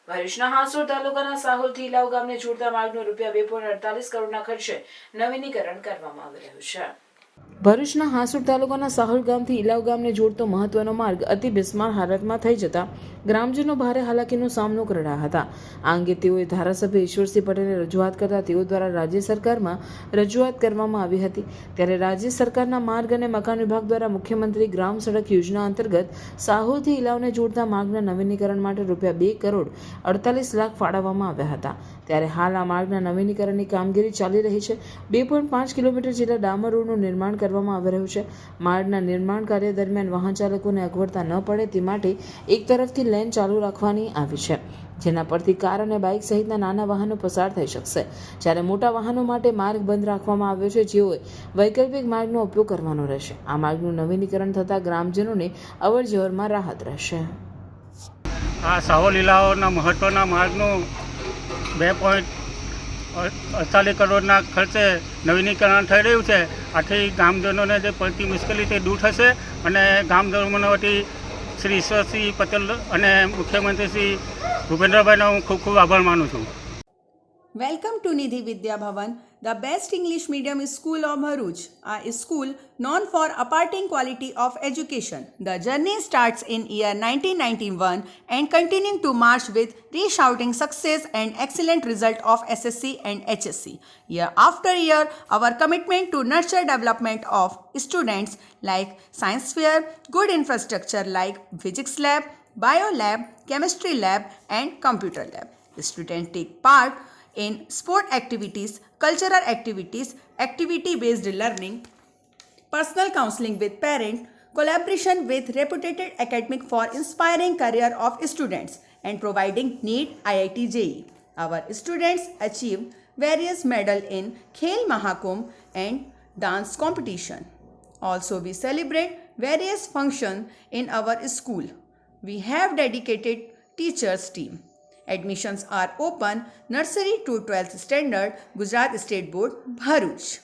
ભરૂચના હાંસોડ તાલુકાના સાહોલથી ઇલાવ ગામને જોડતા માર્ગનું ₹2.48 કરોડના ખર્ચે નવીનીકરણ કરવામાં આવી રહ્યું છે। ભરૂચના હાંસોડ તાલુકાના સાહોલ ગામથી ઇલાવ ગામને જોડતો મહત્વનો માર્ગ અતિ બિસ્માર હાલતમાં થઈ જતા ગ્રામજનો ભારે હાલાકીનો સામનો કરી રહ્યા હતા। આ અંગે તેઓએ ધારાસભ્ય ઈશ્વરસિંહ પટેલને રજૂઆત કરતા તેઓ દ્વારા રાજ્ય સરકારમાં રજૂઆત કરવામાં આવી હતી। ત્યારે રાજ્ય સરકારના માર્ગ અને મકાન વિભાગ દ્વારા મુખ્યમંત્રી ગ્રામ સડક યોજના અંતર્ગત સાહોલથી ઇલાવને જોડતા માર્ગના નવીનીકરણ માટે ₹2.48 ફાળવવામાં આવ્યા હતા। ત્યારે હાલ આ માર્ગના નવીનીકરણની કામગીરી ચાલી રહી છે। 2.5 કિલોમીટર જેટલા ડામર રોડનું નિર્માણ કરવામાં આવી રહ્યું છે। માર્ગના નિર્માણ કાર્ય દરમિયાન વાહન ચાલકોને અગવડતા ન પડે તે માટે એક તરફથી લેન ચાલુ રાખવાની આવી છે, જેના પરથી કાર અને બાઇક સહિતના નાના વાહનો પસાર થઈ શકશે, જ્યારે મોટા વાહનો માટે માર્ગ બંધ રાખવામાં આવ્યો છે, જેઓએ વૈકલ્પિક માર્ગનો ઉપયોગ કરવાનો રહેશે। આ માર્ગનું નવીનીકરણ થતાં ગ્રામજનોને અવરજવરમાં રાહત રહેશે। આ સાહોલ ઇલાવના મહત્વના માર્ગનું 2.48 કરોડના ખર્ચે નવીનીકરણ થઈ રહ્યું છે। આથી ગામજનોને જે પડતી મુશ્કેલી તે દૂર થશે અને ગામજનો વતી શ્રી ઈશ્વરસિંહ પટેલ અને મુખ્યમંત્રી શ્રી ભૂપેન્દ્રભાઈનો હું ખૂબ ખૂબ આભાર માનું છું। Welcome to Nidhi Vidya Bhavan, the best English medium school of Bharuch, a school known for imparting quality of education. The journey starts in year 1991 and continuing to march with resounding success and excellent result of SSC and HSC. Year after year, our commitment to nurture development of students like science fair, good infrastructure like physics lab, bio lab, chemistry lab and computer lab. The students take part in sport activities, cultural activities, activity-based learning, personal counseling with parents, collaboration with reputed academic for inspiring career of students and providing NEET IIT JEE. Our students achieve various medals in Khel Mahakumbh and dance competition. Also, we celebrate various functions in our school. We have dedicated teachers team. Admissions are open nursery to 12th standard, Gujarat State Board, Bharuch.